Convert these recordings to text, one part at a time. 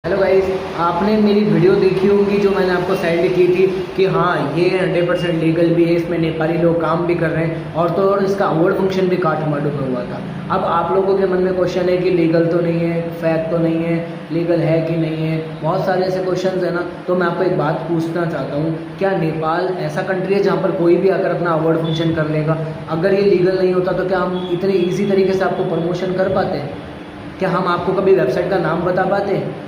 Hello guys, आपने मेरी video देखी होगी जो मैंने आपको सेंड की थी कि हाँ ये 100% लीगल भी है, इसमें नेपाली लोग काम भी कर रहे हैं और तो और इसका अवार्ड फंक्शन भी काठमांडू में हुआ था। अब आप लोगों के मन में क्वेश्चन है कि लीगल तो नहीं है, फैक्ट तो नहीं है, लीगल है कि नहीं है, बहुत सारे ऐसे क्वेश्चन है ना। तो मैं आपको एक बात पूछना चाहता हूँ, क्या नेपाल ऐसा कंट्री है जहाँ पर कोई भी आकर अपना अवार्ड फंक्शन कर लेगा? अगर ये लीगल नहीं होता तो क्या हम इतने ईजी तरीके से आपको प्रमोशन कर पाते हैं? क्या हम आपको कभी वेबसाइट का नाम बता पाते हैं?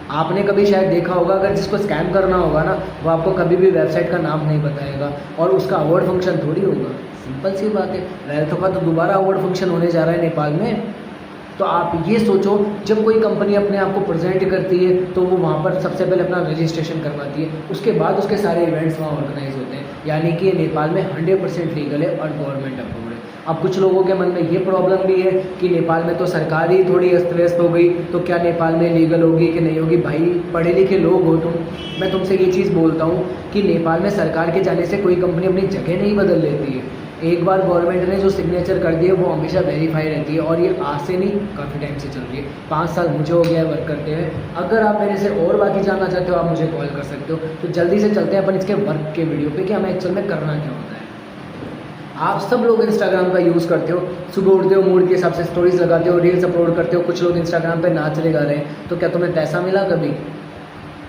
आपने कभी शायद देखा होगा, अगर जिसको स्कैम करना होगा ना, वो आपको कभी भी वेबसाइट का नाम नहीं बताएगा और उसका अवार्ड फंक्शन थोड़ी होगा। सिंपल सी बात है। वेल्थो का तो दोबारा अवार्ड फंक्शन होने जा रहा है नेपाल में। तो आप ये सोचो, जब कोई कंपनी अपने आप को प्रेजेंट करती है तो वो वहाँ पर सबसे पहले अपना रजिस्ट्रेशन करवाती है, उसके बाद उसके सारे इवेंट्स वहाँ ऑर्गेनाइज होते हैं। यानी कि ये नेपाल में 100% लीगल है और गवर्नमेंट अप्रूव्ड है। अब कुछ लोगों के मन में ये प्रॉब्लम भी है कि नेपाल में तो सरकार ही थोड़ी अस्त व्यस्त हो गई, तो क्या नेपाल में लीगल होगी कि नहीं होगी? भाई पढ़े लिखे लोग हो तुम, मैं तुमसे ये चीज़ बोलता हूँ कि नेपाल में सरकार के जाने से कोई कंपनी अपनी जगह नहीं बदल लेती है। एक बार गवर्नमेंट ने जो सिग्नेचर कर दिए वो हमेशा वेरीफाई रहती है और ये आज से नहीं, काफ़ी टाइम से चल रही है। 5 साल मुझे हो गया है वर्क करते हुए। अगर आप मेरे से और बाकी जानना चाहते हो आप मुझे कॉल कर सकते हो। तो जल्दी से चलते हैं अपन इसके वर्क के वीडियो पे कि हमें एक्चुअल में करना क्या होता है। आप सब लोग इंस्टाग्राम का यूज़ करते हो, सुबह उठते हो, मूड के हिसाब से स्टोरीज लगाते हो, रील्स अपलोड करते हो, कुछ लोग इंस्टाग्राम पे नाच रहे गा रहे हैं, तो क्या तुम्हें पैसा मिला कभी?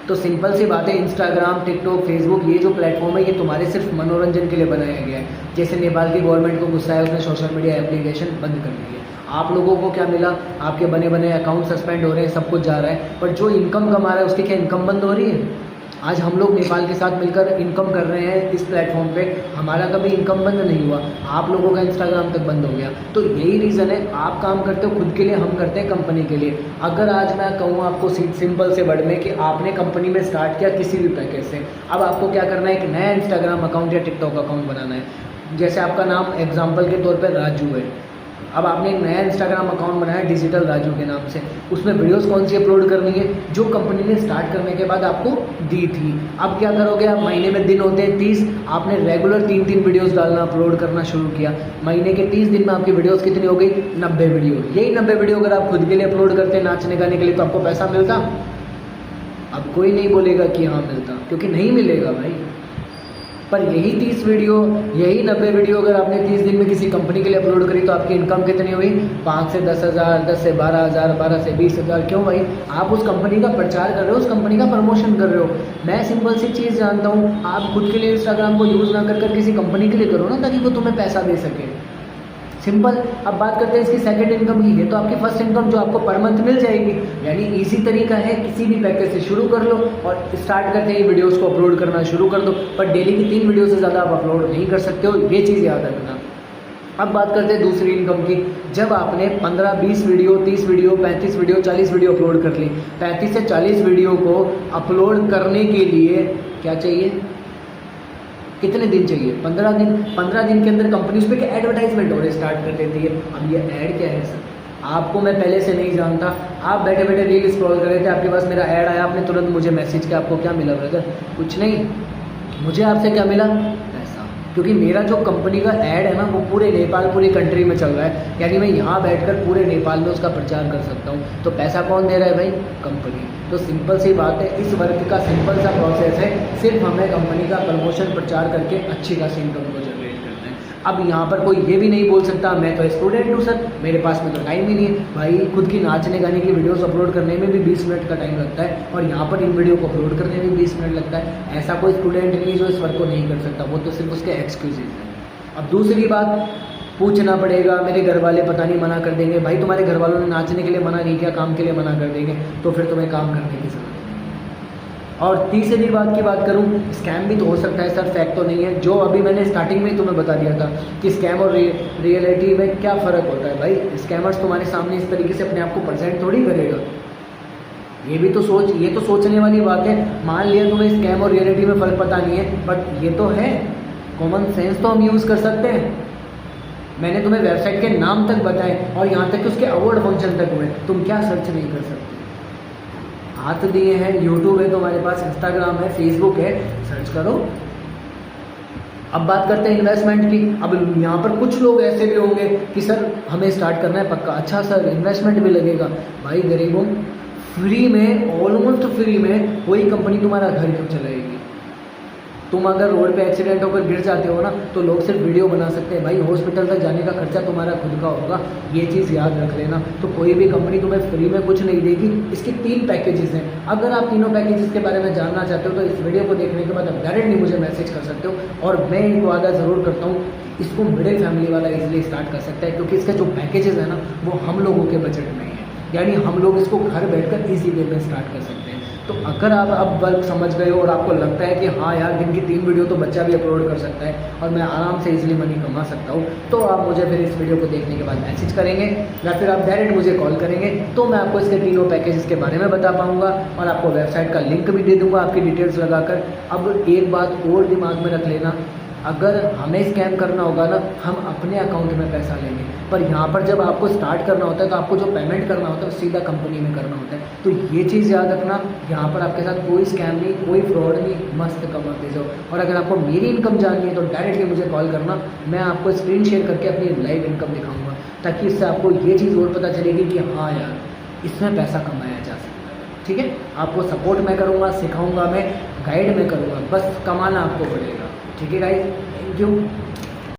तो सिंपल सी बात है, इंस्टाग्राम, टिकटॉक, फेसबुक, ये जो प्लेटफॉर्म है ये तुम्हारे सिर्फ मनोरंजन के लिए बनाया गया है। जैसे नेपाल की गवर्नमेंट को गुस्सा है, उसने सोशल मीडिया एप्लीकेशन बंद कर दी है। आप लोगों को क्या मिला? आपके बने बने अकाउंट सस्पेंड हो रहे हैं, सब कुछ जा रहा है, पर जो इनकम कमा रहा है उसकी क्या इनकम बंद हो रही है? आज हम लोग नेपाल के साथ मिलकर इनकम कर रहे हैं इस प्लेटफॉर्म पे, हमारा कभी इनकम बंद नहीं हुआ। आप लोगों का इंस्टाग्राम तक बंद हो गया। तो यही रीज़न है, आप काम करते हो खुद के लिए, हम करते हैं कंपनी के लिए। अगर आज मैं कहूँ आपको सिंपल से वर्ड में कि आपने कंपनी में स्टार्ट किया किसी भी पैकेज से, अब आपको क्या करना है? एक नया इंस्टाग्राम अकाउंट या टिकटॉक अकाउंट बनाना है। जैसे आपका नाम एग्जाम्पल के तौर पर राजू है, अब आपने एक नया इंस्टाग्राम अकाउंट बनाया डिजिटल राजू के नाम से। उसमें वीडियोस कौन सी अपलोड करनी है? जो कंपनी ने स्टार्ट करने के बाद आपको दी थी। अब क्या करोगे आप? महीने में दिन होते हैं 30, आपने रेगुलर 3-3 वीडियोस डालना, अपलोड करना शुरू किया। महीने के 30 दिन में आपकी वीडियोस कितनी हो गई? 90 वीडियो। यही 90 वीडियो अगर आप खुद के लिए अपलोड करते नाचने गाने के लिए तो आपको पैसा मिलता? अब कोई नहीं बोलेगा कि हाँ मिलता, क्योंकि नहीं मिलेगा भाई। पर यही 30 वीडियो, यही 90 वीडियो अगर आपने 30 दिन में किसी कंपनी के लिए अपलोड करी तो आपकी इनकम कितनी हुई? 5 से 10 हज़ार, 10 से 12 हज़ार, 12 से 20 हज़ार। क्यों भाई? आप उस कंपनी का प्रचार कर रहे हो, उस कंपनी का प्रमोशन कर रहे हो। मैं सिंपल सी चीज़ जानता हूँ, आप खुद के लिए इंस्टाग्राम को यूज़ ना कर किसी कंपनी के लिए करो ना, ताकि वो तुम्हें पैसा दे सके। सिंपल। अब बात करते हैं इसकी सेकंड इनकम की। है तो आपकी फर्स्ट इनकम जो आपको पर मंथ मिल जाएगी। यानी इजी तरीका है, किसी भी पैकेज से शुरू कर लो और स्टार्ट करते ही वीडियोस को अपलोड करना शुरू कर दो। पर डेली की 3 वीडियो से ज़्यादा आप अपलोड नहीं कर सकते हो, ये चीज़ याद रखना। अब बात करते हैं दूसरी इनकम की। जब आपने 15-20 video, 30 video, 35 video, 40 video upload कर ली, 35 से 40 वीडियो को अपलोड करने के लिए क्या चाहिए? कितने दिन चाहिए? 15 दिन। 15 दिन के अंदर कंपनी उस पर एडवर्टाइजमेंट होने स्टार्ट कर देती है। अब ये ऐड क्या है सर? आपको मैं पहले से नहीं जानता, आप बैठे बैठे रील स्क्रॉल कर रहे थे, आपके पास मेरा ऐड आया, आपने तुरंत मुझे मैसेज किया। आपको क्या मिला ब्रदर? कुछ नहीं। मुझे आपसे क्या मिला? पैसा। क्योंकि मेरा जो कंपनी का ऐड है ना वो पूरे नेपाल, पूरी कंट्री में चल रहा है। यानी मैं यहाँ बैठकर पूरे नेपाल में उसका प्रचार कर सकता हूँ। तो पैसा कौन दे रहा है भाई? कंपनी। तो सिंपल सी बात है, इस वर्क का सिंपल सा प्रोसेस है, सिर्फ हमें कंपनी का प्रमोशन प्रचार करके अच्छी खासी इनकम को जनरेट करना है। अब यहाँ पर कोई ये भी नहीं बोल सकता मैं तो स्टूडेंट हूँ सर, मेरे पास में तो टाइम ही नहीं है। भाई खुद की नाचने गाने की वीडियोस अपलोड करने में भी 20 मिनट का टाइम लगता है और यहाँ पर इन वीडियो को अपलोड करने में 20 मिनट लगता है। ऐसा कोई स्टूडेंट नहीं जो इस वर्क को नहीं कर सकता, वो तो सिर्फ उसके एक्सक्यूजेज हैं। अब दूसरी बात, पूछना पड़ेगा, मेरे घर वाले पता नहीं मना कर देंगे। भाई तुम्हारे घर वालों ने नाचने के लिए मना नहीं किया, काम के लिए मना कर देंगे, तो फिर तुम्हें काम करने की जरूरत नहीं। और तीसरी बात की बात करूं, स्कैम भी तो हो सकता है सर, फैक्ट तो नहीं है। जो अभी मैंने स्टार्टिंग में ही तुम्हें बता दिया था कि स्कैम और रियलिटी में क्या फ़र्क होता है। भाई स्कैमर्स तुम्हारे सामने इस तरीके से अपने आप को प्रेजेंट थोड़ी करेगा। ये भी तो सोच, ये तो सोचने वाली बात है। मान लिया तुम्हें स्कैम और रियलिटी में फ़र्क पता नहीं है, बट ये तो है, कॉमन सेंस तो हम यूज़ कर सकते हैं। मैंने तुम्हें वेबसाइट के नाम तक बताए और यहाँ तक कि उसके अवार्ड फंक्शन तक हुए, तुम क्या सर्च नहीं कर सकते? हाथ दिए हैं, यूट्यूब है तुम्हारे पास, इंस्टाग्राम है, फेसबुक है, सर्च करो। अब बात करते हैं इन्वेस्टमेंट की। अब यहाँ पर कुछ लोग ऐसे भी होंगे कि सर हमें स्टार्ट करना है पक्का, अच्छा सर इन्वेस्टमेंट भी लगेगा। भाई गरीबों, फ्री में, ऑलमोस्ट फ्री में कोई कंपनी तुम्हारा घर क्यों चलाएगी। तुम अगर रोड पे एक्सीडेंट होकर गिर जाते हो ना तो लोग सिर्फ वीडियो बना सकते हैं, भाई हॉस्पिटल तक जाने का खर्चा तुम्हारा खुद का होगा, ये चीज़ याद रख लेना। तो कोई भी कंपनी तुम्हें फ्री में कुछ नहीं देगी। इसके 3 पैकेजेस हैं, अगर आप तीनों पैकेजेस के बारे में जानना चाहते हो तो इस वीडियो को देखने के बाद आप डायरेक्टली मुझे मैसेज कर सकते हो। और मैं एक वादा ज़रूर करता हूँ, इसको मिडिल फैमिली वाला इजीली स्टार्ट कर सकता है, क्योंकि इसका जो पैकेजेस है ना वो हम लोगों के बजट में है, यानी हम लोग इसको घर बैठकर इजी वे में स्टार्ट कर सकते हैं। तो अगर आप अब वर्क समझ गए हो और आपको लगता है कि हाँ यार दिन की 3 वीडियो तो बच्चा भी अपलोड कर सकता है और मैं आराम से इजीली मनी कमा सकता हूँ, तो आप मुझे फिर इस वीडियो को देखने के बाद मैसेज करेंगे या फिर आप डायरेक्ट मुझे कॉल करेंगे, तो मैं आपको इसके तीनों पैकेजेस के बारे में बता पाऊँगा और आपको वेबसाइट का लिंक भी दे दूँगा आपकी डिटेल्स लगाकर। अब एक बात और दिमाग में रख लेना, अगर हमें स्कैम करना होगा ना हम अपने अकाउंट में पैसा लेंगे, पर यहाँ पर जब आपको स्टार्ट करना होता है तो आपको जो पेमेंट करना होता है सीधा कंपनी में करना होता है। तो ये चीज़ याद रखना, यहाँ पर आपके साथ कोई स्कैम नहीं, कोई फ्रॉड नहीं, मस्त कमाते जाओ। और अगर आपको मेरी इनकम जाननी है तो डायरेक्टली मुझे कॉल करना, मैं आपको स्क्रीन शेयर करके अपनी लाइव इनकम दिखाऊँगा, ताकि इससे आपको ये चीज़ और पता चलेगी कि हाँ यार इसमें पैसा कमाया जा सकता है। ठीक है, आपको सपोर्ट मैं करूँगा, सिखाऊँगा मैं, गाइड मैं करूँगा, बस कमाना आपको पड़ेगा। ठीक है गाइस, थैंक यू।